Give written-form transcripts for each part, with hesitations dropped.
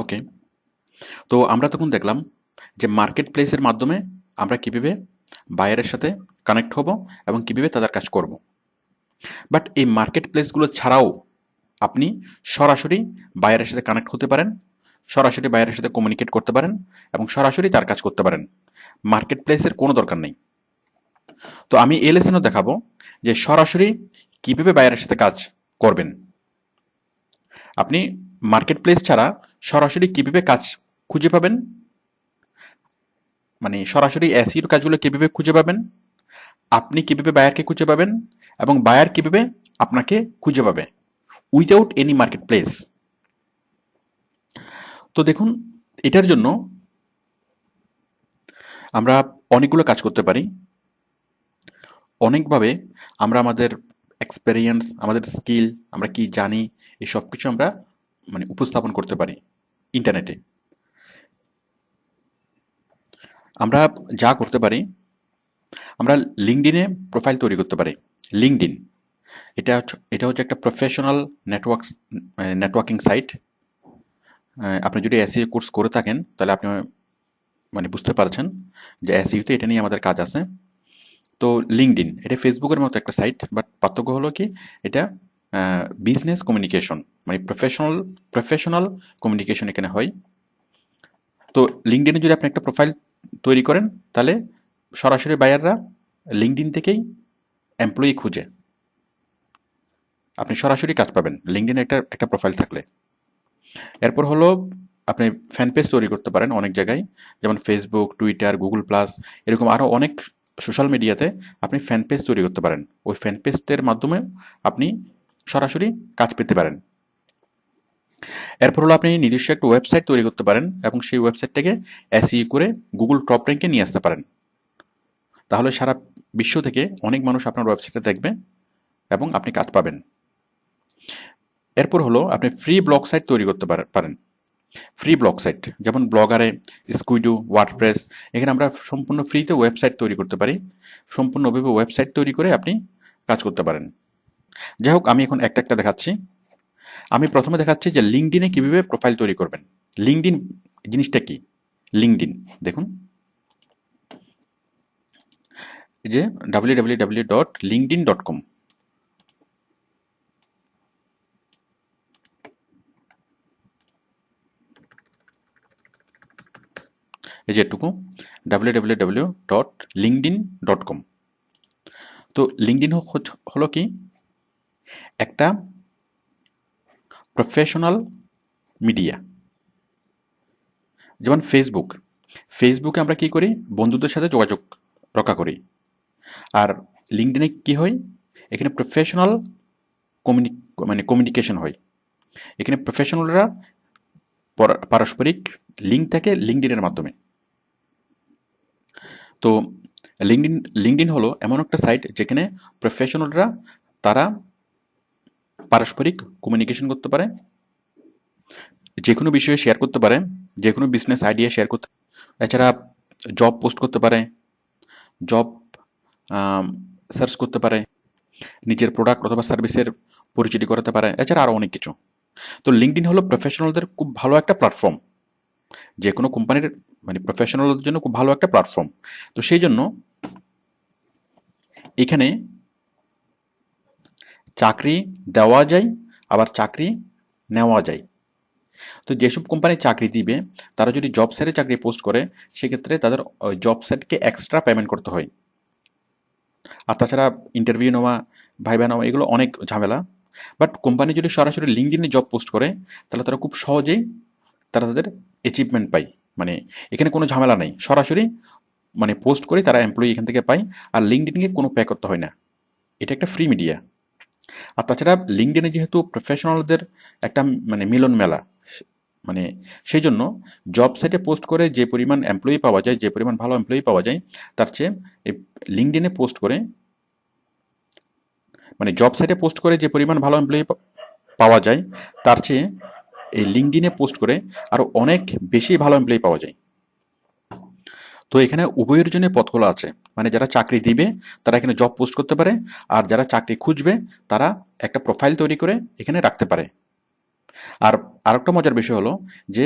ওকে। তো আমরা তখন দেখলাম যে মার্কেট প্লেসের মাধ্যমে আমরা কীভাবে বায়ারের সাথে কানেক্ট হব এবং কীভাবে তাদের কাজ করব। বাট এই মার্কেট প্লেসগুলো ছাড়াও আপনি সরাসরি বায়ারের সাথে কানেক্ট হতে পারেন, সরাসরি বায়ারের সাথে কমিউনিকেট করতে পারেন এবং সরাসরি তার কাজ করতে পারেন। মার্কেট প্লেসের কোনো দরকার নেই। তো আমি এই লেসনও দেখাবো যে সরাসরি কীভাবে বায়ারের সাথে কাজ করবেন। আপনি মার্কেট প্লেস ছাড়া সরাসরি কীভাবে কাজ খুঁজে পাবেন, মানে সরাসরি এসইওর কাজগুলো কীভাবে খুঁজে পাবেন, আপনি কীভাবে বায়ারকে খুঁজে পাবেন এবং বায়ার কীভাবে আপনাকে খুঁজে পাবে উইদাউট এনি মার্কেট প্লেস। তো দেখুন, এটার জন্য আমরা অনেকগুলো কাজ করতে পারি। অনেকভাবে আমরা আমাদের এক্সপেরিয়েন্স, আমাদের স্কিল, আমরা কি জানি, এই সব কিছু আমরা মানে উপস্থাপন করতে পারি ইন্টারনেটে। আমরা যা করতে পারি, আমরা লিঙ্কডইনে প্রোফাইল তৈরি করতে পারি। লিঙ্কডইন এটা হচ্ছে একটা প্রফেশনাল নেটওয়ার্কিং সাইট। আপনি যদি এসইও কোর্স করে থাকেন তাহলে আপনি মানে বুঝতে পারছেন যে এসইওতে এটা নিয়ে আমাদের কাজ আছে। তো লিঙ্কডইন এটা ফেসবুকের মতো একটা সাইট, বাট পার্থক্য হলো কি এটা বিজনেস কমিউনিকেশন, মানে প্রফেশনাল কমিউনিকেশন এখানে হয়। তো লিঙ্কডইনে যদি আপনি একটা প্রোফাইল তৈরি করেন তাহলে সরাসরি বায়াররা লিঙ্কডইন থেকেই এমপ্লয়ি খুঁজে আপনি সরাসরি কাজ পাবেন লিঙ্কডইনে একটা প্রোফাইল থাকলে। এরপর হলো আপনি ফ্যান পেজ তৈরি করতে পারেন অনেক জায়গায়, যেমন ফেসবুক, টুইটার, গুগল প্লাস, এরকম আরও অনেক সোশ্যাল মিডিয়াতে আপনি ফ্যান পেজ তৈরি করতে পারেন। ওই ফ্যান পেজের মাধ্যমে আপনি সরাসরি কাজ পেতে পারেন। এরপর হলো আপনি নিজস্ব একটা ওয়েবসাইট তৈরি করতে পারেন এবং সেই ওয়েবসাইটটাকে এসইও করে গুগল টপ র্যাঙ্কে নিয়ে আসতে পারেন। তাহলে সারা বিশ্ব থেকে অনেক মানুষ আপনার ওয়েবসাইটে দেখবে এবং আপনি কাজ পাবেন। এরপর হলো আপনি ফ্রি ব্লগ সাইট তৈরি করতে পারেন। ফ্রি ব্লগ সাইট যেমন ব্লগারে, স্কুইডু, ওয়ার্ডপ্রেস, এখানে আমরা সম্পূর্ণ ফ্রিতে ওয়েবসাইট তৈরি করতে পারি। সম্পূর্ণভাবে ওয়েবসাইট তৈরি করে আপনি কাজ করতে পারেন। যাই হোক, আমি এখন একটা দেখাচ্ছি। আমি প্রথমে দেখাচ্ছি যে লিঙ্কডইনে কীভাবে প্রোফাইল তৈরি করবেন। লিঙ্কডইন জিনিসটা কি? লিঙ্কডইন দেখুন, এই যে www.linkedin.com, এই যে এটুকু www.linkedin.com। তো লিঙ্কডইন হলো কি একটা প্রফেশনাল মিডিয়া। যেমন ফেসবুকে আমরা কি করি, বন্ধুদের সাথে যোগাযোগ রক্ষা করি। আর লিঙ্কডইনে কি হয়, এখানে প্রফেশনাল কমিউনিকেশন হয়। এখানে প্রফেশনালরা পারস্পরিক লিঙ্ক থাকে লিঙ্কডইনের মাধ্যমে। তো লিঙ্কডইন হলো এমন একটা সাইট যেখানে প্রফেশনালরা তারা পারস্পরিক কমিউনিকেশন করতে পারে, যে কোনো বিষয়ে শেয়ার করতে পারে, যে কোনো বিজনেস আইডিয়া শেয়ার করতে, এছাড়া জব পোস্ট করতে পারে, জব সার্চ করতে পারে, নিজের প্রোডাক্ট অথবা সার্ভিসের পরিচিতি করাতে পারে, এছাড়া আরও অনেক কিছু। তো লিঙ্কডইন হলো প্রফেশনালদের খুব ভালো একটা প্ল্যাটফর্ম, যে কোনো কোম্পানির মানে প্রফেশনালদের জন্য খুব ভালো একটা প্ল্যাটফর্ম। তো সেই জন্য এখানে চাকরি দেওয়া যায়, আবার চাকরি নেওয়া যায়। তো যেসব কোম্পানি চাকরি দিবে তারা যদি জব সাইটে চাকরি পোস্ট করে, সেক্ষেত্রে তাদের ওই জব সাইটকে এক্সট্রা পেমেন্ট করতে হয়। আর তাছাড়া ইন্টারভিউ নেওয়া, ভাইবা নেওয়া, এগুলো অনেক ঝামেলা। বাট কোম্পানি যদি সরাসরি লিঙ্কডইনে জব পোস্ট করে তাহলে তারা খুব সহজেই তাদের অ্যাচিভমেন্ট পায়। মানে এখানে কোনো ঝামেলা নেই, সরাসরি মানে পোস্ট করে তারা এমপ্লয়ি এখান থেকে পায়, আর লিঙ্কডইনকে কোনো পে করতে হয় না। এটা একটা ফ্রি মিডিয়া। আর তাছাড়া লিঙ্কডইনে যেহেতু প্রফেশনালদের একটা মানে মিলন মেলা, মানে সেই জন্য জব সাইটে পোস্ট করে যে পরিমাণ এমপ্লয়ি পাওয়া যায়, যে পরিমাণ ভালো এমপ্লয়ি পাওয়া যায়, তার চেয়ে এই লিঙ্কডইনে পোস্ট করে, মানে জব সাইটে পোস্ট করে যে পরিমাণ ভালো এমপ্লয়ি পাওয়া যায়, তার চেয়ে এই লিঙ্কডইনে পোস্ট করে আরও অনেক বেশি ভালো এমপ্লয়ি পাওয়া যায়। তো এখানে উভয়ের জন্য পথ খোলা আছে, মানে যারা চাকরি দিবে তারা এখানে জব পোস্ট করতে পারে, আর যারা চাকরি খুঁজবে তারা একটা প্রোফাইল তৈরি করে এখানে রাখতে পারে। আর আরেকটা মজার বিষয় হলো যে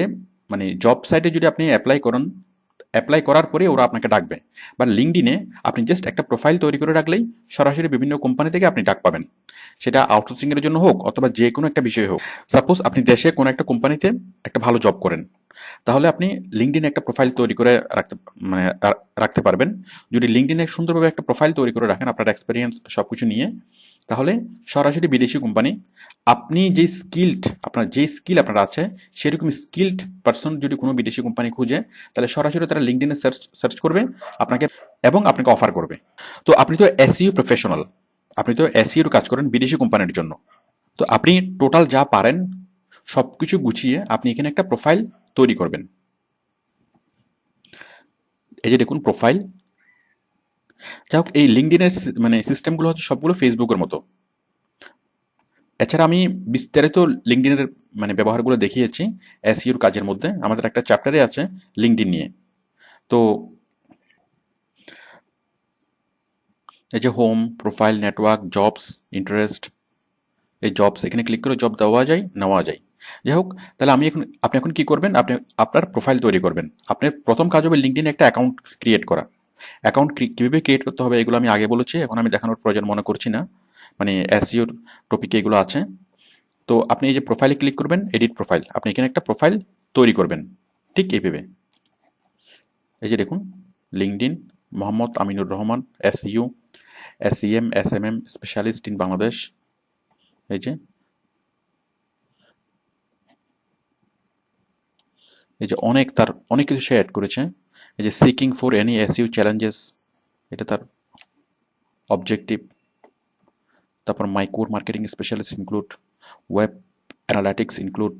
মানে জব সাইটে যদি আপনি অ্যাপ্লাই করার পরে ওরা আপনাকে ডাকবে, বা লিঙ্কডইনে আপনি জাস্ট একটা প্রোফাইল তৈরি করে রাখলেই সরাসরি বিভিন্ন কোম্পানি থেকে আপনি ডাক পাবেন, সেটা আউটসোর্সিং এর জন্য হোক অথবা যে কোনো একটা বিষয় হোক। সাপোজ আপনি দেশে কোনো একটা কোম্পানিতে একটা ভালো জব করেন, তাহলে আপনি লিঙ্কডইনে একটা প্রোফাইল তৈরি করে মানে রাখতে পারবেন। যদি লিঙ্কডইনে সুন্দরভাবে একটা প্রোফাইল তৈরি করে রাখেন আপনার এক্সপিরিয়েন্স সবকিছু নিয়ে, তাহলে সরাসরি বিদেশি কোম্পানি আপনি আপনার যে স্কিল আপনার আছে সেরকম স্কিল্ড পার্সন যদি কোনো বিদেশি কোম্পানি খুঁজে, তাহলে সরাসরি তারা লিঙ্কডইনে সার্চ করবে আপনাকে এবং আপনাকে অফার করবে। তো আপনি তো এসইও প্রফেশনাল, আপনি তো এসইওর কাজ করেন বিদেশি কোম্পানির জন্য, তো আপনি টোটাল যা পারেন সবকিছু গুছিয়ে আপনি এখানে একটা প্রোফাইল তৈরি করবেন। এই যে দেখুন প্রোফাইল। যাই হোক, এই লিঙ্কডইনের মানে সিস্টেমগুলো হচ্ছে সবগুলো ফেসবুকের মতো। এছাড়া আমি বিস্তারিত লিঙ্কডইনের মানে ব্যবহারগুলো দেখিয়েছি এসইওর কাজের মধ্যে, আমাদের একটা চ্যাপ্টারে আছে লিঙ্কডইন নিয়ে। তো এই যে home, profile, network, jobs, interest, এই জবস এখানে ক্লিক করে জব দেওয়া যায়, নেওয়া যায়। যাই হোক, তাহলে আপনি এখন কি করবেন, আপনি আপনার প্রোফাইল তৈরি করবেন। আপনার প্রথম কাজ হবে লিঙ্কডইনে একটা অ্যাকাউন্ট ক্রিয়েট করা। অ্যাকাউন্ট কীভাবে ক্রিয়েট করতে হবে এগুলো আমি আগে বলেছি, এখন আমি দেখানোর প্রয়োজন মনে করছি না, মানে এসইওর টপিকে এগুলো আছে। তো আপনি এই যে প্রোফাইলে ক্লিক করবেন, এডিট প্রোফাইল, আপনি এখানে একটা প্রোফাইল তৈরি করবেন ঠিক এইভাবে। এই যে দেখুন LinkedIn, Mohammad Aminur Rahman, SU, SEM, SMM specialist in Bangladesh. এই যে অনেক কিছু সে অ্যাড করেছে। এই যে seeking for any SU challenges, এটা তার অবজেক্টিভ। তারপর মাই core marketing specialist include, web analytics include,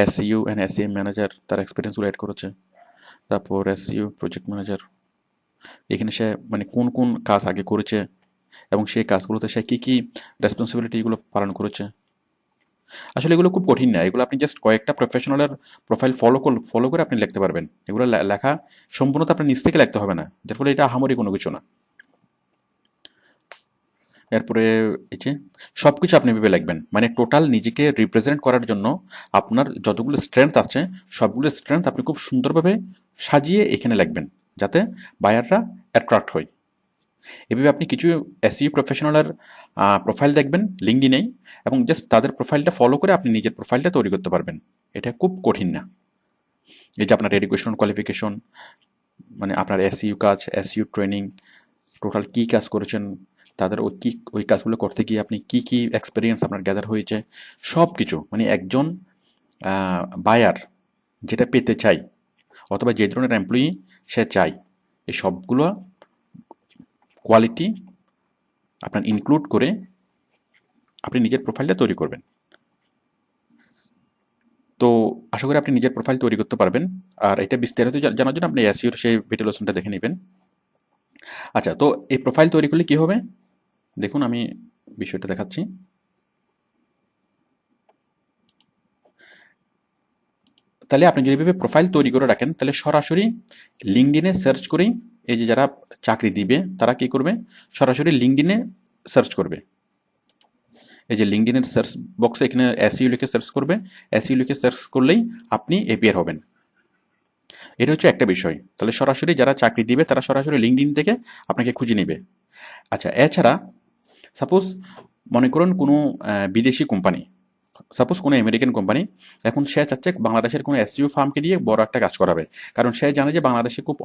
SU and SEM manager, তার এক্সপিরিয়েন্সগুলো অ্যাড করেছে। তারপর এসইউ প্রজেক্ট ম্যানেজার, এখানে সে মানে কোন কোন কাজ আগে করেছে এবং সেই কাজগুলোতে সে কী কী রেসপন্সিবিলিটিগুলো পালন করেছে। আসলে এগুলো খুব কঠিন না, এগুলো আপনি জাস্ট কয়েকটা প্রফেশনালের প্রোফাইল ফলো করে আপনি লিখতে পারবেন। এগুলো লেখা সম্পূর্ণত আপনার নিজ থেকে লিখতে হবে না, যার ফলে এটা আহামরি কোনো কিছু না। এরপরে এই যে সব কিছু আপনি ভেবে লিখবেন, মানে টোটাল নিজেকে রিপ্রেজেন্ট করার জন্য আপনার যতগুলো স্ট্রেংথ আছে সবগুলো স্ট্রেংথ আপনি খুব সুন্দরভাবে সাজিয়ে এখানে লিখবেন, যাতে বায়াররা অ্যাট্রাক্ট হয়। এভাবে আপনি কিছু এসইও প্রফেশনালের প্রোফাইল দেখবেন লিঙ্কডইনেই, এবং জাস্ট তাদের প্রোফাইলটা ফলো করে আপনি নিজের প্রোফাইলটা তৈরি করতে পারবেন। এটা খুব কঠিন না। এই যে আপনার এডুকেশন কোয়ালিফিকেশন, মানে আপনার এসইউ কাজ, এসইউ ট্রেনিং, টোটাল কী কাজ করেছেন, তাদের ওই কাজগুলো করতে গিয়ে আপনি কি কি এক্সপিরিয়েন্স আপনার গ্যাদার হয়েছে, সব কিছু মানে একজন বায়ার যেটা পেতে চাই অথবা যে ধরনের এমপ্লয়ি সে চাই, এই সবগুলো কোয়ালিটি আপনার ইনক্লুড করে আপনি নিজের প্রোফাইলটা তৈরি করবেন। তো আশা করি আপনি নিজের প্রোফাইল তৈরি করতে পারবেন। আর এটা বিস্তারিত জানার জন্য আপনি এসইওর সেই ভিডিও লেসনটা দেখে নেবেন। আচ্ছা, তো এই প্রোফাইল তৈরি করলে কী হবে দেখুন, আমি বিষয়টা দেখাচ্ছি। তাহলে আপনি যদি এভাবে প্রোফাইল তৈরি করে রাখেন, তাহলে সরাসরি লিঙ্কডইনে সার্চ করেই এই যে যারা চাকরি দিবে তারা কি করবে, সরাসরি লিঙ্কডইনে সার্চ করবে। এই যে লিঙ্কডইনের সার্চ বক্সে এখানে এসইও লিখে সার্চ করবে, এসইও লিখে সার্চ করলেই আপনি এপিয়ার হবেন। এটা হচ্ছে একটা বিষয়। তাহলে সরাসরি যারা চাকরি দিবে তারা সরাসরি লিঙ্কডইন থেকে আপনাকে খুঁজে নেবে। আচ্ছা, এছাড়া সাপোজ মনে করুন কোনো বিদেশি কোম্পানি, সাপোজ কোনো আমেরিকান কোম্পানি, এখন সে চাচ্ছে বাংলাদেশের কোনো এসইও ফার্মকে দিয়ে বড় একটা কাজ করাবে, কারণ সে জানে যে বাংলাদেশে খুব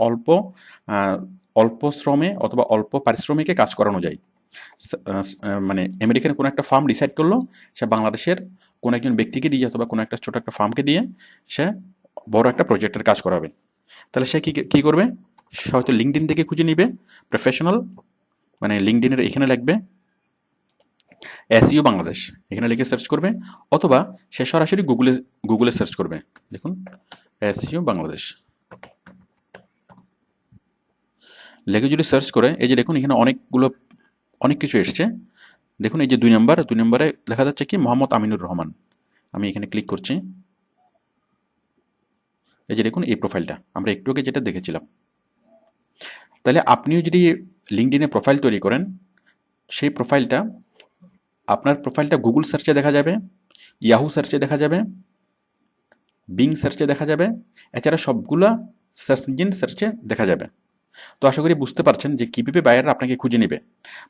অল্প শ্রমে অথবা অল্প পারিশ্রমিকে কাজ করানো যায়। মানে আমেরিকান কোনো একটা ফার্ম ডিসাইড করলো সে বাংলাদেশের কোনো একজন ব্যক্তিকে দিয়ে অথবা কোনো একটা ছোট একটা ফার্মকে দিয়ে সে বড় একটা প্রজেক্টের কাজ করাবে। তাহলে সে কী করবে, সে হয়তো লিঙ্কডইন থেকে খুঁজে নিবে প্রফেশনাল, মানে লিঙ্কডইনের এখানে লিখবে এসইও বাংলাদেশ, এখানে লিখে সার্চ করবে, অথবা সে সরাসরি গুগলে সার্চ করবে। দেখুন এসইও বাংলাদেশ লিখে যদি সার্চ করে, এই যে দেখুন এখানে অনেক কিছু এসছে। দেখুন এই যে 2 নম্বরে লেখা যাচ্ছে কি মোহাম্মদ আমিনুর রহমান। আমি এখানে ক্লিক করছি। এই যে দেখুন এই প্রোফাইলটা আমরা একটু আগে যেটা দেখেছিলাম। তাহলে আপনিও যদি লিঙ্কডইনে প্রোফাইল তৈরি করেন, সেই প্রোফাইলটা আপনার প্রোফাইলটা গুগল সার্চে দেখা যাবে, ইয়াহু সার্চে দেখা যাবে, বিং সার্চে দেখা যাবে, এছাড়া সবগুলা সার্চ ইঞ্জিন সার্চে দেখা যাবে। তো আশা করি বুঝতে পারছেন যে কীভাবে বায়াররা আপনাকে খুঁজে নেবে।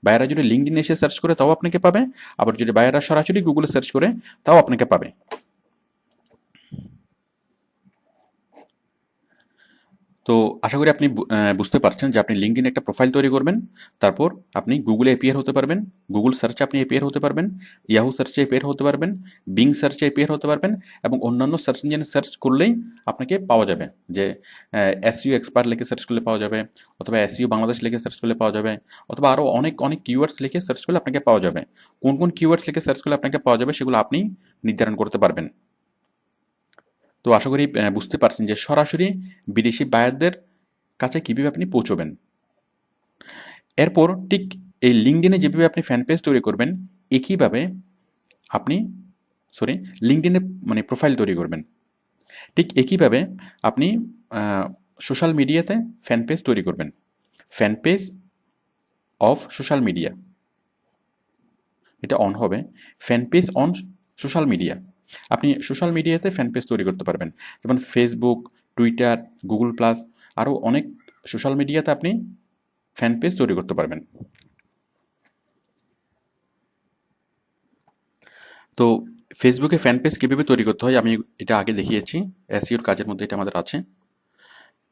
বায়াররা যদি লিঙ্কডিন এসে সার্চ করে তাও আপনাকে পাবে, আবার যদি বায়াররা সরাসরি গুগলে সার্চ করে তাও আপনাকে পাবে। তো আশা করি আপনি বুঝতে পারছেন যে আপনি লিঙ্কডিন একটা প্রোফাইল তৈরি করবেন, তারপর আপনি গুগলে এপিয়ার হতে পারবেন, গুগল সার্চে আপনি এপিয়ার হতে পারবেন, ইয়াহু সার্চে এপিয়ার হতে পারবেন, বিং সার্চে এপিয়ার হতে পারবেন, এবং অন্যান্য সার্চ ইঞ্জিনে সার্চ করলেই আপনাকে পাওয়া যাবে। যে এসইও এক্সপার্ট লিখে সার্চ করলে পাওয়া যাবে, অথবা এসইও বাংলাদেশ লিখে সার্চ করলে পাওয়া যাবে, অথবা আরও অনেক অনেক কিওয়ার্ডস লিখে সার্চ করলে আপনাকে পাওয়া যাবে। কোন কোন কিওয়ার্ডস লিখে সার্চ করলে আপনাকে পাওয়া যাবে সেগুলো আপনি নির্ধারণ করতে পারবেন। তো আশা করি বুঝতে পারছেন যে সরাসরি বিদেশি বায়ারদের কাছে কীভাবে আপনি পৌঁছবেন। এরপর ঠিক এই লিঙ্কডিনে যেভাবে আপনি ফ্যান পেজ তৈরি করবেন, একইভাবে আপনি লিঙ্কডিনে মানে প্রোফাইল তৈরি করবেন। ঠিক একইভাবে আপনি সোশ্যাল মিডিয়াতে ফ্যান পেজ তৈরি করবেন। Fan page of social media, এটা অন হবে। Fan page on social media, আপনি সোশ্যাল মিডিয়াতে ফ্যান পেজ তৈরি করতে পারবেন। যেমন ফেসবুক, টুইটার, গুগল প্লাস, আরও অনেক সোশ্যাল মিডিয়াতে আপনি ফ্যান পেজ তৈরি করতে পারবেন। তো ফেসবুকে ফ্যান পেজ কীভাবে তৈরি করতে হয় আমি এটা আগে দেখিয়েছি, এসইওর কাজের মধ্যে এটা আমাদের আছে।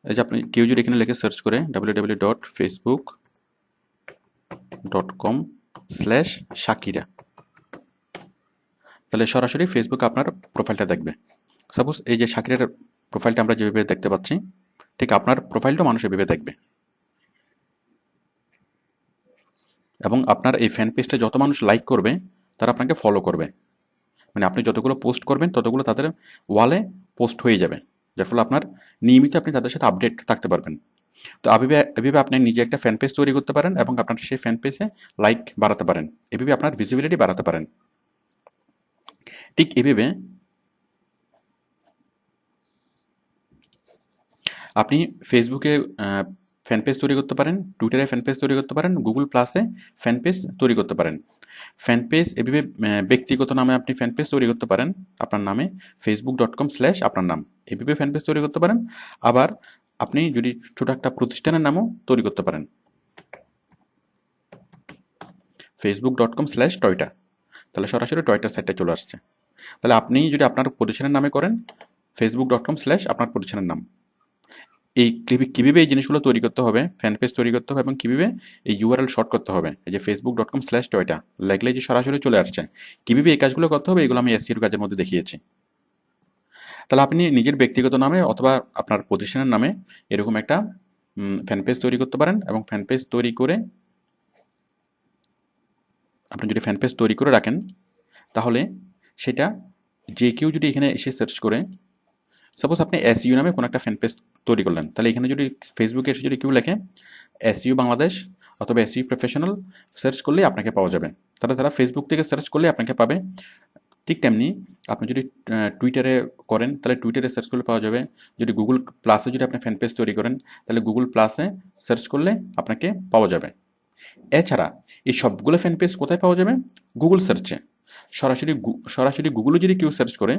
এই যে আপনি কেউ যদি এখানে লিখে সার্চ করে www.facebook.com/shakira, তাহলে সরাসরি ফেসবুক আপনার প্রোফাইলটা দেখবে। সাপোজ এই যে শাকিরার প্রোফাইলটা আমরা যেভাবে দেখতে পাচ্ছি, ঠিক আপনার প্রোফাইলটা মানুষ এভাবে দেখবে, এবং আপনার এই ফ্যান পেজটা যত মানুষ লাইক করবে তারা আপনাকে ফলো করবে। মানে আপনি যতগুলো পোস্ট করবেন ততগুলো তাদের ওয়ালে পোস্ট হয়ে যাবে, যার ফলে আপনার নিয়মিত আপনি তাদের সাথে আপডেট থাকতে পারবেন। তো এভাবে আপনি নিজে একটা ফ্যান পেজ তৈরি করতে পারেন এবং আপনার সেই ফ্যান পেজে লাইক বাড়াতে পারেন, এভাবে আপনার ভিজিবিলিটি বাড়াতে পারেন। ঠিক এভাবে আপনি ফেসবুকে ফ্যান পেজ তৈরি করতে পারেন, টুইটারে ফ্যান পেজ তৈরি করতে পারেন, গুগল প্লাসে ফ্যান পেজ তৈরি করতে পারেন। ফ্যান পেজ এভাবে ব্যক্তিগত নামে আপনি ফ্যান পেজ তৈরি করতে পারেন, আপনার নামে facebook.com/আপনার নাম, এভাবে ফ্যান পেজ তৈরি করতে পারেন। আবার আপনি যদি ছোট একটা প্রতিষ্ঠানের নামও তৈরি করতে পারেন, facebook.com/টয়টা, তাহলে সরাসরি টয়টার সাইটটা চলে আসছে। তাহলে আপনি যদি আপনার প্রতিষ্ঠানের নামে করেন facebook.com/আপনার প্রতিষ্ঠানের নাম। এই কীভাবে এই জিনিসগুলো তৈরি করতে হবে, ফ্যান পেজ তৈরি করতে হবে এবং কীভাবে এই ইউআরএল শর্ট করতে হবে, এই যে facebook.com/টয়টা লাগলে যে সরাসরি চলে আসছে, কীভাবে এই কাজগুলো করতে হবে এগুলো আমি এসইওর কাজের মধ্যে দেখিয়েছি। তাহলে আপনি নিজের ব্যক্তিগত নামে অথবা আপনার প্রতিষ্ঠানের নামে এরকম একটা ফ্যান পেজ তৈরি করতে পারেন, এবং ফ্যান পেজ তৈরি করে আপনি যদি ফ্যান পেজ তৈরি করে রাখেন, তাহলে সেটা যে কেউ যদি এখানে এসে সার্চ করে, সাপোজ আপনি এসইও নামে কোনো একটা ফ্যান পেজ তৈরি করলেন, তাহলে এখানে যদি ফেসবুকে এসে যদি কেউ লেখে এসইও বাংলাদেশ অথবা এসইও প্রফেশনাল সার্চ করলেই আপনাকে পাওয়া যাবে। তাহলে তারা ফেসবুক থেকে সার্চ করলে আপনাকে পাবে। ঠিক তেমনি আপনি যদি টুইটারে করেন তাহলে টুইটারে সার্চ করলে পাওয়া যাবে। যদি গুগল প্লাসে যদি আপনি ফ্যান পেজ তৈরি করেন তাহলে গুগল প্লাসে সার্চ করলে আপনাকে পাওয়া যাবে। এছাড়া এই সবগুলো ফ্যান পেজ কোথায় পাওয়া যাবে? গুগল সার্চে। সরাসরি গুগলে যদি কেউ সার্চ করে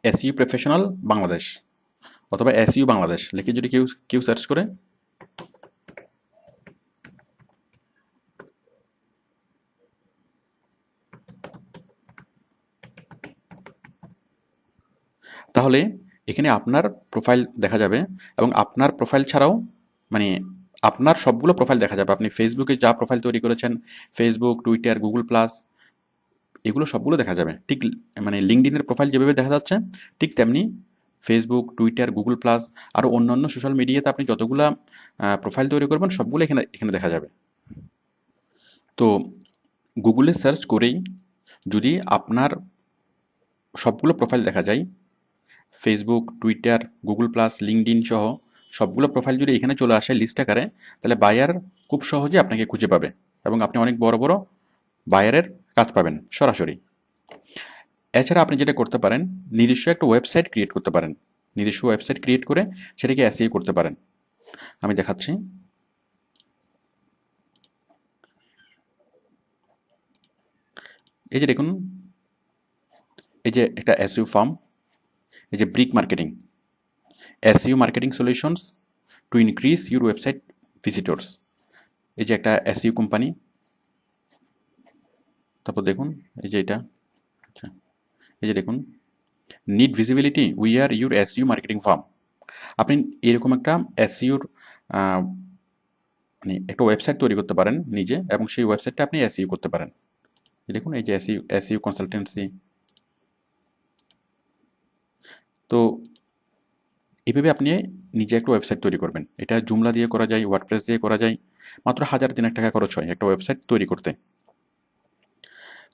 এসইও প্রফেশনাল বাংলাদেশ অথবা এসইও বাংলাদেশ লিখে যদি কেউ সার্চ করে, তাহলে এখানে আপনার প্রোফাইল দেখা যাবে, এবং আপনার প্রোফাইল ছাড়াও মানে আপনার সবগুলো প্রোফাইল দেখা যাবে। আপনি ফেসবুকে যা প্রোফাইল তৈরি করেছেন, ফেসবুক, টুইটার, গুগল প্লাস, এগুলো সবগুলো দেখা যাবে। ঠিক মানে লিঙ্কডিনের প্রোফাইল যেভাবে দেখা যাচ্ছে, ঠিক তেমনি ফেসবুক, টুইটার, গুগল প্লাস আরও অন্যান্য সোশ্যাল মিডিয়াতে আপনি যতগুলো প্রোফাইল তৈরি করবেন সবগুলো এখানে দেখা যাবে। তো গুগলে সার্চ করেই যদি আপনার সবগুলো প্রোফাইল দেখা যায়, Facebook, Twitter, Google plus, LinkedIn সহ সবগুলো প্রোফাইল যদি এখানে চলে আসে লিস্ট আকারে, তাহলে বায়ার খুব সহজে আপনাকে খুঁজে পাবে এবং আপনি অনেক বড় বড় বায়ারের কাজ পাবেন সরাসরি। এছাড়া আপনি যেটা করতে পারেন, নিজস্ব একটা ওয়েবসাইট ক্রিয়েট করতে পারেন। নিজস্ব ওয়েবসাইট ক্রিয়েট করে সেটাকে এসইও করতে পারেন। আমি দেখাচ্ছি। এই যে দেখুন, এই যে একটা এসইও ফার্ম, এই যে brick marketing, SEO marketing solutions to increase your website visitors. এই যে একটা এসইও কোম্পানি। তারপর দেখুন এই যে এটা, আচ্ছা এই যে দেখুন, need visibility, we are your SEO marketing farm. আপনি এরকম একটা এসইওর মানে একটা ওয়েবসাইট তৈরি করতে পারেন নিজে, এবং সেই ওয়েবসাইটটা আপনি এসইও করতে পারেন। দেখুন এই যে এসইও কনসালটেন্সি। তো এইভাবে আপনি নিজে একটা ওয়েবসাইট তৈরি করবেন। এটা জুমলা দিয়ে করা যায়, ওয়ার্ডপ্রেস দিয়ে করা যায়। মাত্র 1,000-3,000 টাকা খরচ হয় একটা ওয়েবসাইট তৈরি করতে।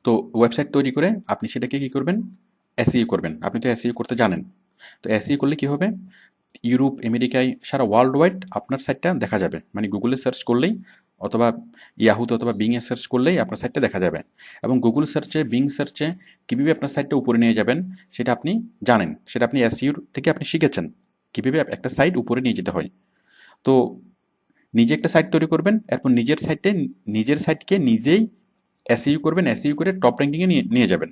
তো ওয়েবসাইট তৈরি করে আপনি সেটাকে কি করবেন, এসইও করবেন। আপনি তো এসইও করতে জানেন। তো এসইও করলে কি হবে, ইউরোপ, আমেরিকায়, সারা ওয়ার্ল্ড ওয়াইড আপনার সাইটটা দেখা যাবে। মানে গুগলে সার্চ করলেই, অথবা ইয়াহুতে অথবা বিংয়ে সার্চ করলেই আপনার সাইটটা দেখা যাবে। এবং গুগল সার্চে, বিং সার্চে কীভাবে আপনার সাইটটা উপরে নিয়ে যাবেন সেটা আপনি জানেন। সেটা আপনি এসইওর থেকে আপনি শিখেছেন কীভাবে একটা সাইট উপরে নিয়ে যেতে হয়। তো নিজে একটা সাইট তৈরি করবেন, এরপর নিজের সাইটকে নিজেই এসইও করবেন। এসইও করে টপ র্যাঙ্কিংয়ে নিয়ে যাবেন।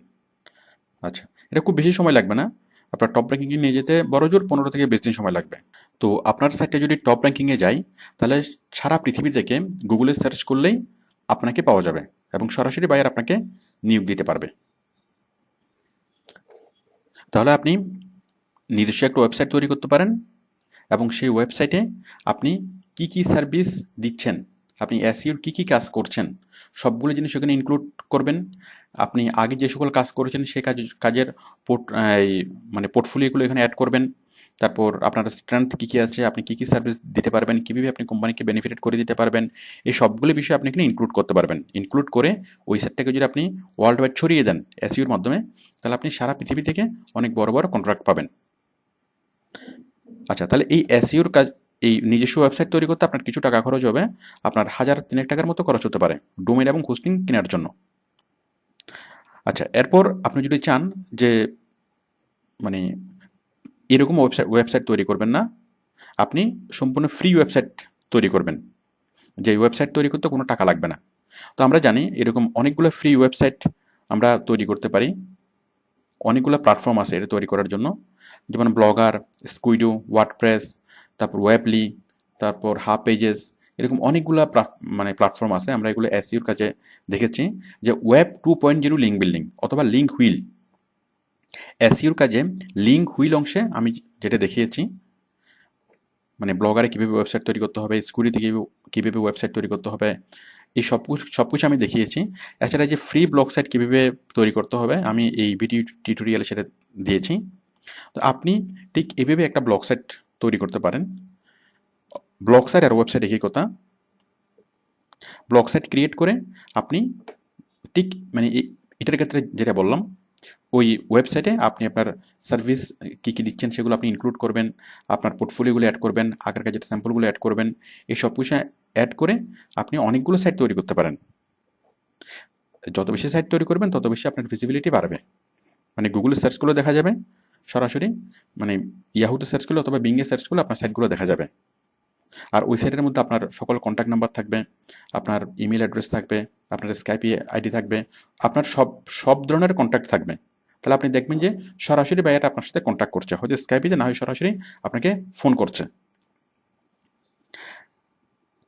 আচ্ছা, এটা খুব বেশি সময় লাগবে না। আপনার টপ র্যাঙ্কিংয়ে নিয়ে যেতে বড়জোর 15 থেকে 20 দিন সময় লাগবে। তো আপনার সাইটটা যদি টপ র্যাঙ্কিংয়ে যায়, তাহলে সারা পৃথিবী থেকে গুগলে সার্চ করলেই আপনাকে পাওয়া যাবে, এবং সরাসরি বায়ার আপনাকে নিয়োগ দিতে পারবে। তাহলে আপনি নিজস্ব একটা ওয়েবসাইট তৈরি করতে পারেন, এবং সেই ওয়েবসাইটে আপনি কি কি সার্ভিস দিচ্ছেন, আপনি এসইওর কি কি কাজ করছেন, সবগুলো জিনিস ওখানে ইনক্লুড করবেন। আপনি আগে যে সকল কাজ করেছেন সেই কাজের মানে পোর্টফোলিওগুলো এখানে অ্যাড করবেন। তারপর আপনার স্ট্রেংথ কী কী আছে, আপনি কী কী সার্ভিস দিতে পারবেন, কীভাবে আপনি কোম্পানিকে বেনিফিটেড করে দিতে পারবেন, এই সবগুলো বিষয় আপনি এখানে ইনক্লুড করতে পারবেন। ইনক্লুড করে ওই সাইটটাকে যদি আপনি ওয়ার্ল্ড ওয়াইড ছড়িয়ে দেন এসইওর মাধ্যমে, তাহলে আপনি সারা পৃথিবী থেকে অনেক বড় বড় কন্ট্রাক্ট পাবেন। আচ্ছা, তাহলে এই এসইওর কাজ, এই নিজস্ব ওয়েবসাইট তৈরি করতে আপনার কিছু টাকা খরচ হবে। আপনার 1,000-3,000 টাকার মতো খরচ হতে পারে ডোমেন এবং হোস্টিং কেনার জন্য। আচ্ছা, এরপর আপনি যদি চান যে মানে এরকম ওয়েবসাইট তৈরি করবেন না, আপনি সম্পূর্ণ ফ্রি ওয়েবসাইট তৈরি করবেন, যে ওয়েবসাইট তৈরি করতে কোনো টাকা লাগবে না। তো আমরা জানি এরকম অনেকগুলো ফ্রি ওয়েবসাইট আমরা তৈরি করতে পারি। অনেকগুলো প্ল্যাটফর্ম আছে এটা তৈরি করার জন্য, যেমন ব্লগার, স্কুইডো, ওয়ার্ডপ্রেস, তারপর ওয়েবলি, তারপর হাব পেজেস, এরকম অনেকগুলো প্ল্যাটফর্ম আছে। আমরা এগুলো এসইওর কাজে দেখেছি যে ওয়েব 2.0 লিঙ্ক বিল্ডিং অথবা লিঙ্ক হুইল। এসইওর কাজে লিঙ্ক হুইল অংশে আমি যেটা দেখিয়েছি, মানে ব্লগারে কীভাবে ওয়েবসাইট তৈরি করতে হবে, স্কুইডোতে কীভাবে ওয়েবসাইট তৈরি করতে হবে, এই সব কিছু আমি দেখিয়েছি। এছাড়া যে ফ্রি ব্লগ সাইট কীভাবে তৈরি করতে হবে আমি এই ভিডিও টিউটোরিয়ালে সেটা দিয়েছি। তো আপনি ঠিক এভাবে একটা ব্লগ সাইট তৈরি করতে পারেন। ব্লগ সাইট আর ওয়েবসাইট একই কথা। ব্লগ সাইট ক্রিয়েট করে আপনি ঠিক মানে এটার ক্ষেত্রে যেটা বললাম, ওই ওয়েবসাইটে আপনি আপনার সার্ভিস কী কী দিচ্ছেন সেগুলো আপনি ইনক্লুড করবেন, আপনার পোর্টফোলিওগুলো অ্যাড করবেন, আগের কাজের স্যাম্পলগুলো অ্যাড করবেন। এই সব কিছু অ্যাড করে আপনি অনেকগুলো সাইট তৈরি করতে পারেন। যত বেশি সাইট তৈরি করবেন তত বেশি আপনার ভিজিবিলিটি বাড়বে। মানে গুগলে সার্চ করলে দেখা যাবে সরাসরি, মানে ইয়াহুতে সার্চ করলে অথবা বিংয়ে সার্চ করলে আপনার সাইটগুলো দেখা যাবে। আর ওই সাইটের মধ্যে আপনার সকল কন্ট্যাক্ট নাম্বার থাকবে, আপনার ইমেল অ্যাড্রেস থাকবে, আপনার স্কাইপ আইডি থাকবে, আপনার সব ধরনের কন্ট্যাক্ট থাকবে। তাহলে আপনি দেখবেন যে সরাসরি বায়ারটা আপনার সাথে কন্ট্যাক্ট করছে, হয়তো স্কাইপিতে, না হয় সরাসরি আপনাকে ফোন করছে।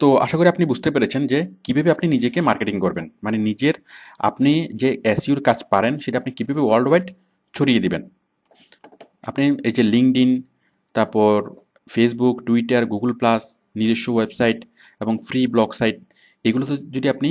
তো আশা করি আপনি বুঝতে পেরেছেন যে কীভাবে আপনি নিজেকে মার্কেটিং করবেন, মানে আপনি যে এসইওর কাজ পারেন সেটা আপনি কীভাবে ওয়ার্ল্ড ওয়াইড ছড়িয়ে দিবেন। আপনি এই যে লিঙ্কডইন, তারপর ফেসবুক, টুইটার, গুগল প্লাস, নিজস্ব ওয়েবসাইট এবং ফ্রি ব্লগ সাইট, এগুলোতে যদি আপনি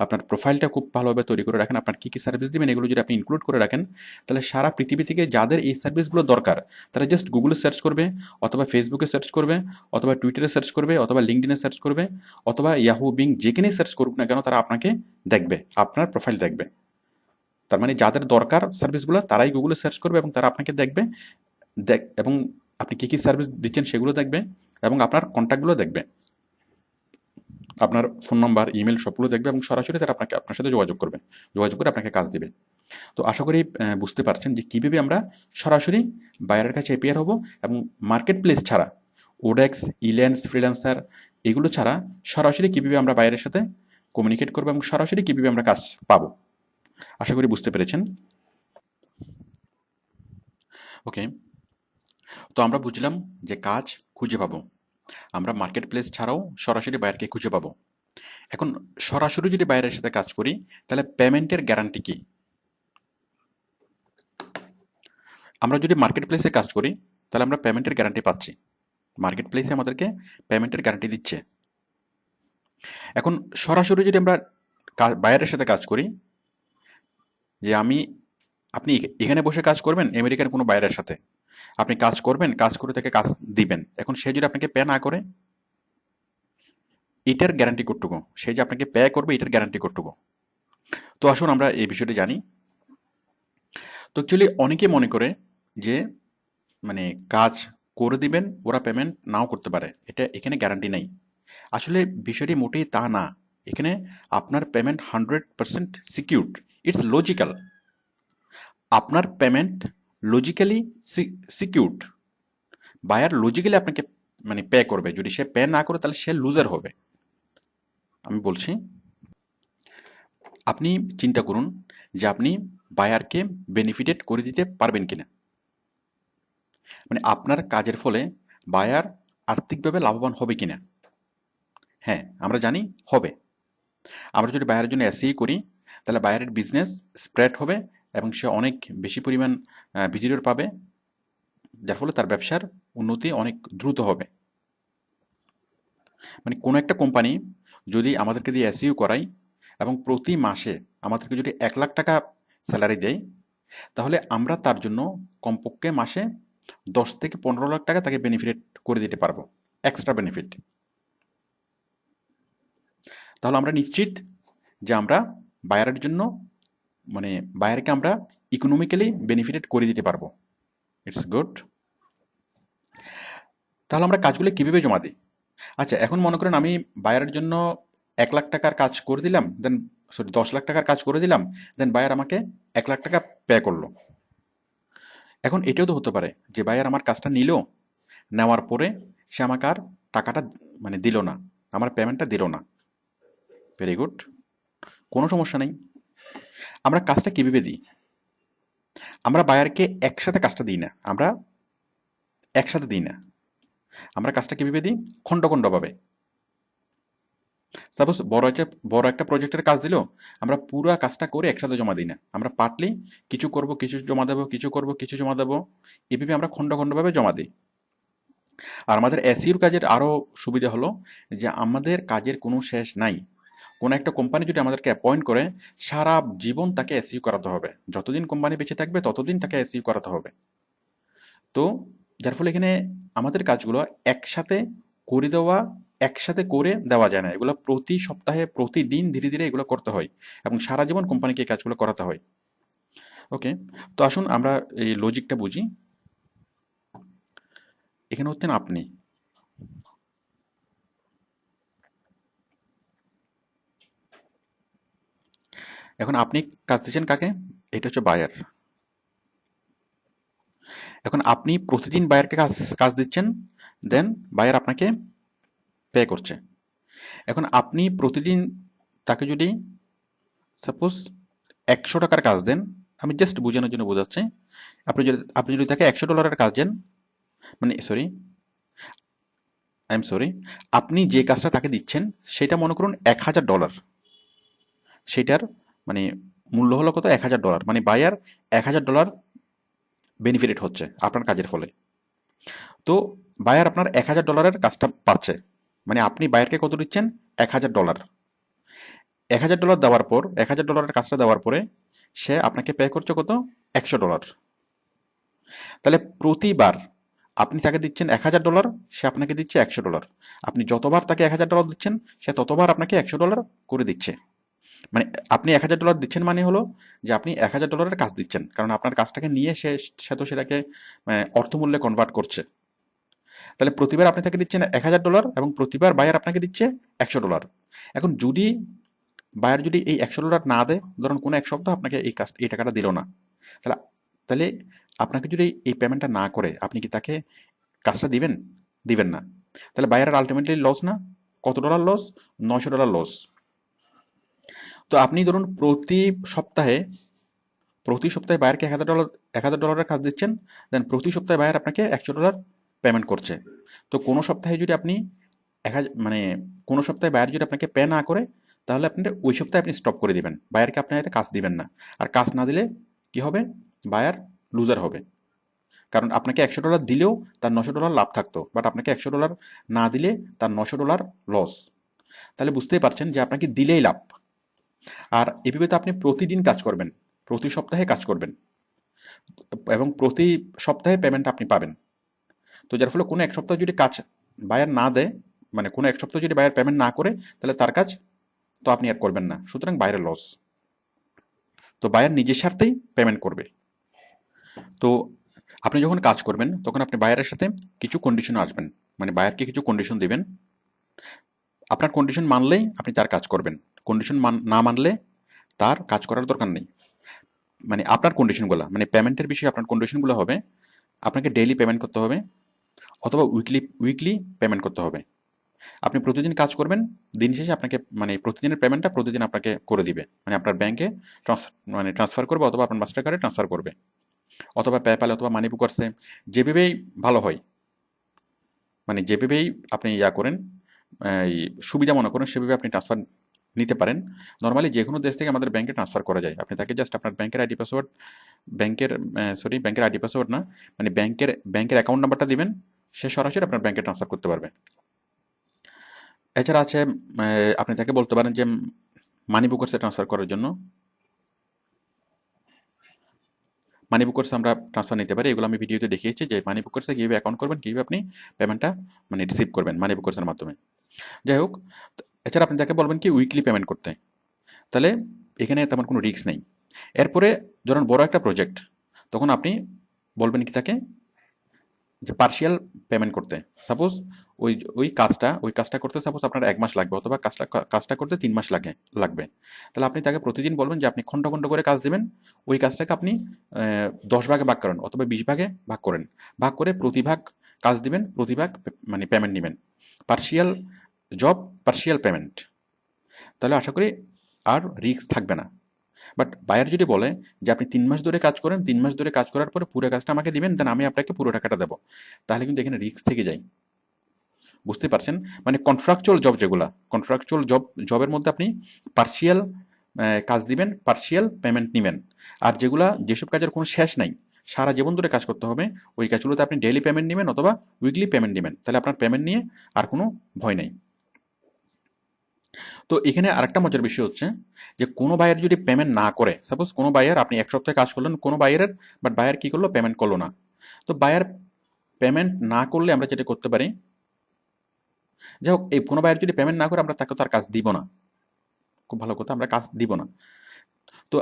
আপনার প্রোফাইলটা খুব ভালোভাবে তৈরি করে রাখেন, আপনার কী কী সার্ভিস দেবেন এগুলো যদি আপনি ইনক্লুড করে রাখেন, তাহলে সারা পৃথিবী থেকে যাদের এই সার্ভিসগুলো দরকার তারা জাস্ট গুগলে সার্চ করবে, অথবা ফেসবুকে সার্চ করবে, অথবা টুইটারে সার্চ করবে, অথবা লিঙ্কডিনে সার্চ করবে, অথবা ইয়াহু, বিং, যেখানেই সার্চ করুক না কেন তারা আপনাকে দেখবে, আপনার প্রোফাইল দেখবে। তার মানে যাদের দরকার সার্ভিসগুলো তারাই গুগলে সার্চ করবে এবং তারা আপনাকে দেখবে, এবং আপনি কী কী সার্ভিস দিচ্ছেন সেগুলো দেখবে, এবং আপনার কন্ট্যাক্টগুলো দেখবে, আপনার ফোন নাম্বার, ইমেল সবগুলো দেখবে, এবং সরাসরি তারা আপনার সাথে যোগাযোগ করে আপনাকে কাজ দিবে। তো আশা করি বুঝতে পারছেন যে কীভাবে আমরা সরাসরি বায়ারের কাছে এপিআর হব, এবং মার্কেট প্লেস ছাড়া, ওডেক্স, ইল্যান্স, ফ্রিল্যান্সার এগুলো ছাড়া সরাসরি কীভাবে আমরা বায়ারের সাথে কমিউনিকেট করবো এবং সরাসরি কীভাবে আমরা কাজ পাবো। আশা করি বুঝতে পেরেছেন। ওকে, তো আমরা বুঝলাম যে কাজ খুঁজে পাবো আমরা মার্কেট প্লেস ছাড়াও সরাসরি বায়ারকে খুঁজে পাবো। এখন সরাসরি যদি বায়ারের সাথে কাজ করি তাহলে পেমেন্টের গ্যারান্টি কি? আমরা যদি মার্কেট প্লেসে কাজ করি তাহলে আমরা পেমেন্টের গ্যারান্টি পাচ্ছি, মার্কেট প্লেসে আমাদেরকে পেমেন্টের গ্যারান্টি দিচ্ছে। এখন সরাসরি যদি আমরা বায়ারের সাথে কাজ করি, যে আপনি এখানে বসে কাজ করবেন আমেরিকার কোনো বায়ারের সাথে, আপনি কাজ করবেন, কাজ করে তাকে কাজ দিবেন, এখন সে যদি আপনাকে পে না করে, এটার গ্যারান্টি কতটুকু? সে যে আপনাকে পে করবে এটার গ্যারান্টি কতটুকু? তো আসুন আমরা এই বিষয়টি জানি। তো অ্যাকচুয়ালি অনেকে মনে করে যে মানে কাজ করে দিবেন, ওরা পেমেন্ট নাও করতে পারে, এটা এখানে গ্যারান্টি নেই। আসলে বিষয়টি মোটেই তা না। এখানে আপনার পেমেন্ট 100% সিকিউরড, ইটস লজিক্যাল। আপনার payment logically secured. Buyer logically আপনাকে মানে পে করবে, যদি সে পে না করে তাহলে সে লুজার হবে। আমি বলছি, আপনি চিন্তা করুন যে আপনি বায়ারকে বেনিফিটেড করে দিতে পারবেন কিনা, মানে আপনার কাজের ফলে বায়ার আর্থিকভাবে লাভবান হবে কিনা। হ্যাঁ, আমরা জানি হবে। আমরা যদি বায়ারের জন্য এসই করি তাহলে বায়ারের বিজনেস স্প্রেড হবে এবং সে অনেক বেশি পরিমাণ ভিজিটর পাবে, যার ফলে তার ব্যবসার উন্নতি অনেক দ্রুত হবে। মানে কোনো একটা কোম্পানি যদি আমাদেরকে দিয়ে এসইউ করাই এবং প্রতি মাসে আমাদেরকে যদি 1 লাখ টাকা স্যালারি দেয়, তাহলে আমরা তার জন্য কমপক্ষে মাসে 10 থেকে 15 লাখ টাকা তাকে বেনিফিট করে দিতে পারবো, এক্সট্রা বেনিফিট। তাহলে আমরা নিশ্চিত যে আমরা বায়ারের জন্য মানে বায়ারকে আমরা ইকোনমিক্যালি বেনিফিটেড করে দিতে পারবো। It's good. তাহলে আমরা কাজগুলো কীভাবে জমা দিই? আচ্ছা, এখন মনে করেন আমি বায়ারের জন্য 1 লাখ টাকার কাজ করে দিলাম, দেন 10 লাখ টাকার কাজ করে দিলাম, দেন বায়ার আমাকে 1 লাখ টাকা পে করলো। এখন এটাও তো হতে পারে যে বায়ার আমার কাজটা নিল, নেওয়ার পরে সে আমাকে আর টাকাটা মানে দিল না, আমার পেমেন্টটা দিল না। ভেরি গুড, কোনো সমস্যা নেই। আমরা কাজটা কীভাবে দিই? আমরা বায়ারকে একসাথে কাজটা দিই না, আমরা একসাথে দিই না। আমরা কাজটা কীভাবে দিই? খণ্ড খণ্ডভাবে। সাপোজ বড় একটা প্রজেক্টের কাজ দিল, আমরা পুরো কাজটা করে একসাথে জমা দিই না, আমরা পার্টলি কিছু করব, কিছু জমা দেবো, কিছু করব, কিছু জমা দেবো, এভাবে আমরা খণ্ড খণ্ডভাবে জমা দিই। আর আমাদের এসইউর কাজের আরও সুবিধা হলো যে আমাদের কাজের কোনো শেষ নাই। কোনো একটা কোম্পানি যদি আমাদেরকে অ্যাপয়েন্ট করে, সারা জীবন তাকে এসইউ করাতে হবে, যতদিন কোম্পানি বেঁচে থাকবে ততদিন তাকে এসইউ করাতে হবে। তো যার ফলে এখানে আমাদের কাজগুলো একসাথে করে দেওয়া, একসাথে করে দেওয়া যায় না, এগুলো প্রতি সপ্তাহে প্রতিদিন ধীরে ধীরে এগুলো করতে হয় এবং সারা জীবন কোম্পানিকে এই কাজগুলো করাতে হয়। ওকে, তো আসুন আমরা এই লজিকটা বুঝি। এখানে হচ্ছেন আপনি, এখন আপনি কাজ দিচ্ছেন কাকে? এটা হচ্ছে বায়ার। এখন আপনি প্রতিদিন বায়ারকে কাজ কাজ দিচ্ছেন, দেন বায়ার আপনাকে পে করছে। এখন আপনি প্রতিদিন তাকে যদি সাপোজ 100 টাকার কাজ দেন, আমি জাস্ট বোঝানোর জন্য বোঝাচ্ছি, আপনি যদি তাকে $100 কাজ দেন, মানে সরি, সরি, আপনি যে কাজটা তাকে দিচ্ছেন সেটা মনে করুন $1000, সেটার মানে মূল্য হলো কত? $1000, মানে বায়ার $1000 বেনিফিট হচ্ছে আপনার কাজের ফলে। তো বায়ার আপনার $1000 কাজটা পাচ্ছে, মানে আপনি বায়ারকে কত দিচ্ছেন? $1000। $1000 দেওয়ার পর, $1000 কাজটা দেওয়ার পরে সে আপনাকে পে করছে কত? $100। তাহলে প্রতিবার আপনি তাকে দিচ্ছেন $1000, সে আপনাকে দিচ্ছে $100। আপনি যতবার তাকে $1000 দিচ্ছেন, সে ততবার আপনাকে $100 করে দিচ্ছে। মানে আপনি $1000 দিচ্ছেন মানে হলো যে আপনি $1000 কাজ দিচ্ছেন, কারণ আপনার কাজটাকে নিয়ে সে তো সেটাকে মানে অর্থমূল্যে কনভার্ট করছে। তাহলে প্রতিবার আপনি তাকে দিচ্ছেন $1000 এবং প্রতিবার বায়ার আপনাকে দিচ্ছে $100। এখন যদি বায়ার যদি এই $100 না দেয়, ধরুন কোনো এক সপ্তাহ আপনাকে এই টাকাটা দিল না, তাহলে তাহলে আপনাকে যদি এই পেমেন্টটা না করে, আপনি কি তাকে কাজটা দিবেন? দিবেন না। তাহলে বায়ারের আলটিমেটলি লস না? কত ডলার লস? $900 লস। তো আপনি ধরুন প্রতি সপ্তাহে প্রতি সপ্তাহে বায়ারকে $1000 কাজ দিচ্ছেন, দেন প্রতি সপ্তাহে বায়ার আপনাকে $100 পেমেন্ট করছে। তো কোনো সপ্তাহে যদি আপনি মানে কোনো সপ্তাহে বায়ার যদি আপনাকে পে না করে, তাহলে আপনার ওই সপ্তাহে আপনি স্টপ করে দিবেন, বায়ারকে আপনার কাজ দিবেন না। আর কাজ না দিলে কি হবে, বায়ার লুজার হবে। কারণ আপনাকে $100 দিলেও তার $900 লাভ থাকতো, বাট আপনাকে $100 না দিলে তার $900 লস। তাহলে বুঝতেই পারছেন যে আপনাকে দিলেই লাভ। আর এভাবে তো আপনি প্রতিদিন কাজ করবেন, প্রতি সপ্তাহে কাজ করবেন, এবং প্রতি সপ্তাহে পেমেন্ট আপনি পাবেন। তো যার ফলে কোনো এক সপ্তাহ যদি কাজ বায়ার না দেয়, মানে কোনো এক সপ্তাহ যদি বায়ার পেমেন্ট না করে, তাহলে তার কাজ তো আপনি আর করবেন না, সুতরাং বায়ারের লস। তো বায়ার নিজের স্বার্থেই পেমেন্ট করবে। তো আপনি যখন কাজ করবেন তখন আপনি বায়ারের সাথে কিছু কন্ডিশন আসবেন, মানে বায়ারকে কিছু কন্ডিশন দিবেন। আপনার কন্ডিশন মানলেই আপনি তার কাজ করবেন, কন্ডিশন না মানলে তার কাজ করার দরকার নেই। মানে আপনার কন্ডিশনগুলো, মানে পেমেন্টের বিষয়ে আপনার কন্ডিশনগুলো হবে, আপনাকে ডেইলি পেমেন্ট করতে হবে অথবা উইকলি পেমেন্ট করতে হবে। আপনি প্রতিদিন কাজ করবেন, দিন শেষে আপনাকে মানে প্রতিদিনের পেমেন্টটা প্রতিদিন আপনাকে করে দিবে, মানে আপনার ব্যাংকে ট্রান্সফার করবে, অথবা আপনার মাস্টার কার্ডে ট্রান্সফার করবে, অথবা পেপ্যাল অথবা মানি বুকার্সে, যেভাবেই ভালো হয়, মানে যেভাবেই আপনি করেন, এই সুবিধা মনে করেন সেভাবে আপনি ট্রান্সফার নিতে পারেন। নর্মালি যে কোনো দেশ থেকে আমাদের ব্যাংকে ট্রান্সফার করা যায়। আপনি তাকে জাস্ট আপনার ব্যাংকের আইডি পাসওয়ার্ড, ব্যাংকের আইডি পাসওয়ার্ড না, মানে ব্যাংকের অ্যাকাউন্ট নাম্বারটা দিবেন, সে সরাসরি আপনার ব্যাংকে ট্রান্সফার করতে পারবে। এছাড়া আছে, আপনি তাকে বলতে পারেন যে মানি বুকার্সে ট্রান্সফার করার জন্য। মানি বুকার্সে আমরা ট্রান্সফার নিতে পারি, এগুলো আমি ভিডিওতে দেখিয়েছি যে মানি বুকার্সে কীভাবে অ্যাকাউন্ট করবেন, কীভাবে আপনি পেমেন্টটা মানে রিসিভ করবেন মানি বুকার্সের মাধ্যমে। যাই হোক, এছাড়া আপনি তাকে বলবেন কি উইকলি পেমেন্ট করতে, তাহলে এখানে তেমন কোনো রিস্ক নেই। এরপরে ধরুন বড় একটা প্রজেক্ট, তখন আপনি বলবেন কি তাকে যে পার্শিয়াল পেমেন্ট করতে। সাপোজ ওই কাজটা করতে সাপোজ আপনার 1 মাস লাগবে, অথবা কাজটা করতে 3 মাস লাগবে। তাহলে আপনি তাকে প্রতিদিন বলবেন যে আপনি খণ্ড খণ্ড করে কাজ দেবেন, ওই কাজটাকে আপনি 10 ভাগে ভাগ করেন, অথবা 20 ভাগে ভাগ করেন, ভাগ করে প্রতি ভাগ কাজ দিবেন, প্রতি ভাগ মানে পেমেন্ট নেবেন। Partial job, partial payment. তাহলে আশা করি আর রিস্ক থাকবে না। বাট বায়ার যদি বলে যে আপনি 3 মাস ধরে কাজ করেন, 3 মাস ধরে কাজ করার পরে পুরো কাজটা আমাকে দিবেন, দেন আমি আপনাকে পুরো টাকাটা দেবো, তাহলে কিন্তু এখানে রিস্ক থেকে যায়। বুঝতে পারছেন? মানে কন্ট্রাকচুয়াল জব, কন্ট্রাকচুয়াল জবের মধ্যে আপনি পার্শিয়াল কাজ দিবেন, পার্শিয়াল পেমেন্ট নেবেন। আর যেসব কাজের কোনো শেষ নাই, সারা জীবন ধরে কাজ করতে হবে, ওই কাজগুলোতে আপনি ডেইলি পেমেন্ট নেবেন অথবা উইকলি পেমেন্ট নেবেন, তাহলে আপনার পেমেন্ট নিয়ে আর কোনো ভয় নেই। তো এখানে আরেকটা মজার বিষয় হচ্ছে যে কোনো বায়ার যদি পেমেন্ট না করে, সাপোজ কোনো বায়ার, আপনি 1 সপ্তাহে কাজ করলেন কোনো বায়ারের, বাট বায়ার কি করলো, পেমেন্ট করলো না। তো বায়ার পেমেন্ট না করলে আমরা যেটা করতে পারি, যাই হোক, এই কোনো বায়ার যদি পেমেন্ট না করে, আমরা তাকে তার কাজ দিব না। খুব ভালো কথা, আমরা কাজ দিব না। তো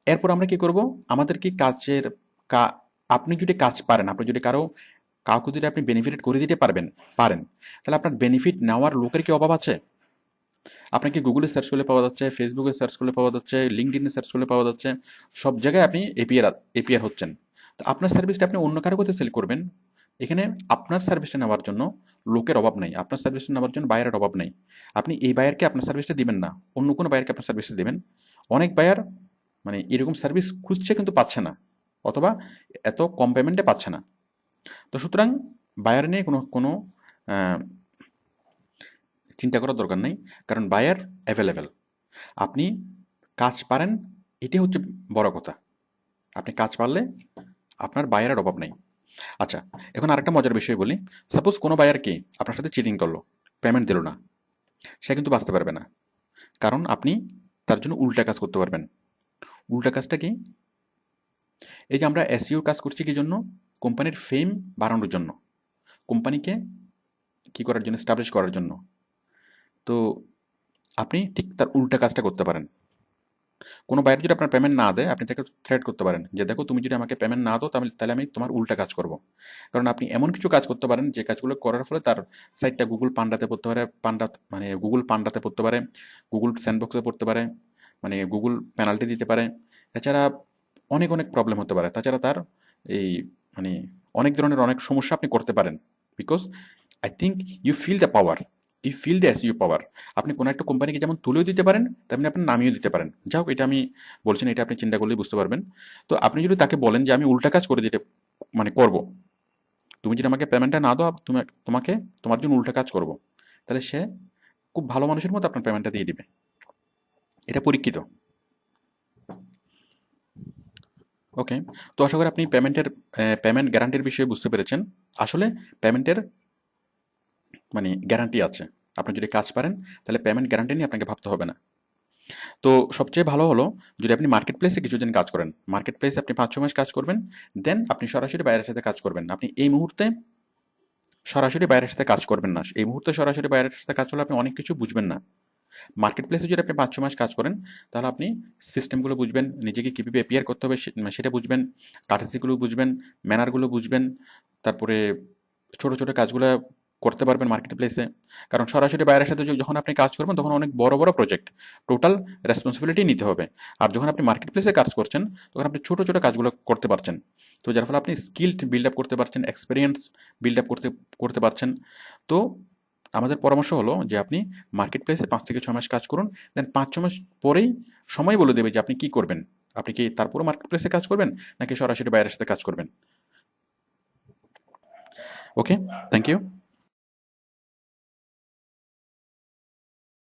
এরপর আমরা কি করব, আমাদের কি আপনি যদি কাজ পারেন, আপনি যদি কাউকে যদি আপনি বেনিফিট করে দিতে পারেন, তাহলে আপনার বেনিফিট নেওয়ার লোকের কি অভাব আছে? আপনাকে গুগলে সার্চ করলে পাওয়া যাচ্ছে, ফেসবুকে সার্চ করলে পাওয়া যাচ্ছে, লিঙ্কডইনে সার্চ করলে পাওয়া যাচ্ছে, সব জায়গায় আপনি এপিআর হচ্ছেন। তো আপনার সার্ভিসটা আপনি অন্য কারো কাছে সেল করবেন। এখানে আপনার সার্ভিসটা নেওয়ার জন্য লোকের অভাব নেই, আপনার সার্ভিসটা নেওয়ার জন্য বায়ারের অভাব নেই। আপনি এই বায়ারকে আপনার সার্ভিসটা দিবেন না, অন্য কোনো বায়ারকে আপনার সার্ভিসটা দেবেন। অনেক বায়ার মানে এরকম সার্ভিস খুঁজছে কিন্তু পাচ্ছে না, অথবা এত কম পেমেন্টে পাচ্ছে না। তো সুতরাং বায়ার নিয়ে কোনো কোনো চিন্তা করার দরকার নেই, কারণ বায়ার অ্যাভেলেবেল। আপনি কাজ পারেন, এটি হচ্ছে বড় কথা। আপনি কাজ পারলে আপনার বায়ারের অভাব নেই। আচ্ছা, এখন আরেকটা মজার বিষয় বলি। সাপোজ কোনো বায়ার কি আপনার সাথে চিটিং করলো, পেমেন্ট দিল না, সে কিন্তু বাঁচতে পারবে না, কারণ আপনি তার জন্য উল্টা কাজ করতে পারবেন। উল্টা কাজটা কি? এই যে আমরা এসইওর কাজ করছি কি জন্য? কোম্পানির ফেম বাড়ানোর জন্য, কোম্পানিকে কি করার জন্য, স্টাবলিশ করার জন্য। তো আপনি ঠিক তার উল্টা কাজটা করতে পারেন। কোনো বায়ার যদি আপনার পেমেন্ট না দেয়, আপনি তাকে থ্রেট করতে পারেন যে দেখো, তুমি যদি আমাকে পেমেন্ট না দাও, তাহলে আমি তোমার উল্টা কাজ করব। কারণ আপনি এমন কিছু কাজ করতে পারেন যে কাজগুলো করার ফলে তার সাইটটা গুগল পান্ডাতে পড়তে পারে, গুগল পান্ডাতে পড়তে পারে, গুগল স্যান্ডবক্সে পড়তে পারে, মানে গুগল পেনাল্টি দিতে পারে। এছাড়া অনেক অনেক প্রবলেম হতে পারে। তাছাড়া তার এই অনেক ধরনের অনেক সমস্যা আপনি করতে পারেন, because I think you feel the power. You feel the SEO power. আপনি কোনো একটা কোম্পানিকে যেমন তুলেও দিতে পারেন, তেমনি আপনি নামিয়েও দিতে পারেন। যাই হোক, এটা আমি বলছেন, এটা আপনি চিন্তা করলেই বুঝতে পারবেন। তো আপনি যদি তাকে বলেন যে আমি উল্টা কাজ করে দিতে মানে করব, তুমি যদি আমাকে পেমেন্টটা না দাও, তোমাকে তোমার জন্য উল্টা কাজ করব, তাহলে সে খুব ভালো মানুষের মতো আপনার পেমেন্টটা দিয়ে দিবে। এটা পরীক্ষিত। ওকে। তো আশা করি আপনি পেমেন্ট গ্যারান্টির বিষয়ে বুঝতে পেরেছেন। আসলে পেমেন্টের মানে গ্যারান্টি আছে। আপনি যদি কাজ পারেন, তাহলে পেমেন্ট গ্যারান্টি নিয়ে আপনাকে ভাবতে হবে না। তো সবচেয়ে ভালো হলো যদি আপনি মার্কেট প্লেসে কিছুদিন কাজ করেন। মার্কেট প্লেসে আপনি ৫-৬ মাস কাজ করবেন, দেন আপনি সরাসরি বাইরের সাথে কাজ করবেন। আপনি এই মুহূর্তে সরাসরি বাইরের সাথে কাজ করবেন না। এই মুহূর্তে সরাসরি বাইরের সাথে কাজ করলে আপনি অনেক কিছু বুঝবেন না। মার্কেট প্লেসে যদি আপনি ৫-৬ মাস কাজ করেন, তাহলে আপনি সিস্টেমগুলো বুঝবেন, নিজেকে কীভাবে অ্যাপিয়ার করতে হবে সেটা বুঝবেন, কার্টেসিগুলো বুঝবেন, ম্যানারগুলো বুঝবেন। তারপরে ছোট ছোট কাজগুলো করতে পারবেন মার্কেট প্লেসে। কারণ সরাসরি বাইরের সাথে যখন আপনি কাজ করবেন, তখন অনেক বড় বড় প্রজেক্ট, টোটাল রেসপন্সিবিলিটি নিতে হবে। আর যখন আপনি মার্কেট প্লেসে কাজ করছেন, তখন আপনি ছোট ছোট কাজগুলো করতে পারছেন। তো যার ফলে আপনি স্কিল বিল্ড আপ করতে পারছেন, এক্সপিরিয়েন্স বিল্ড আপ করতে করতে পারছেন। তো আমাদের পরামর্শ হলো যে আপনি মার্কেট প্লেসে ৫ থেকে ৬ মাস কাজ করুন, দেন ৫-৬ মাস পরেই সময় বলে দেবে যে আপনি কি করবেন। আপনি কি তারপরও মার্কেট প্লেসে কাজ করবেন, নাকি সরাসরি বাইরের সাথে কাজ করবেন। ওকে, থ্যাংক ইউ।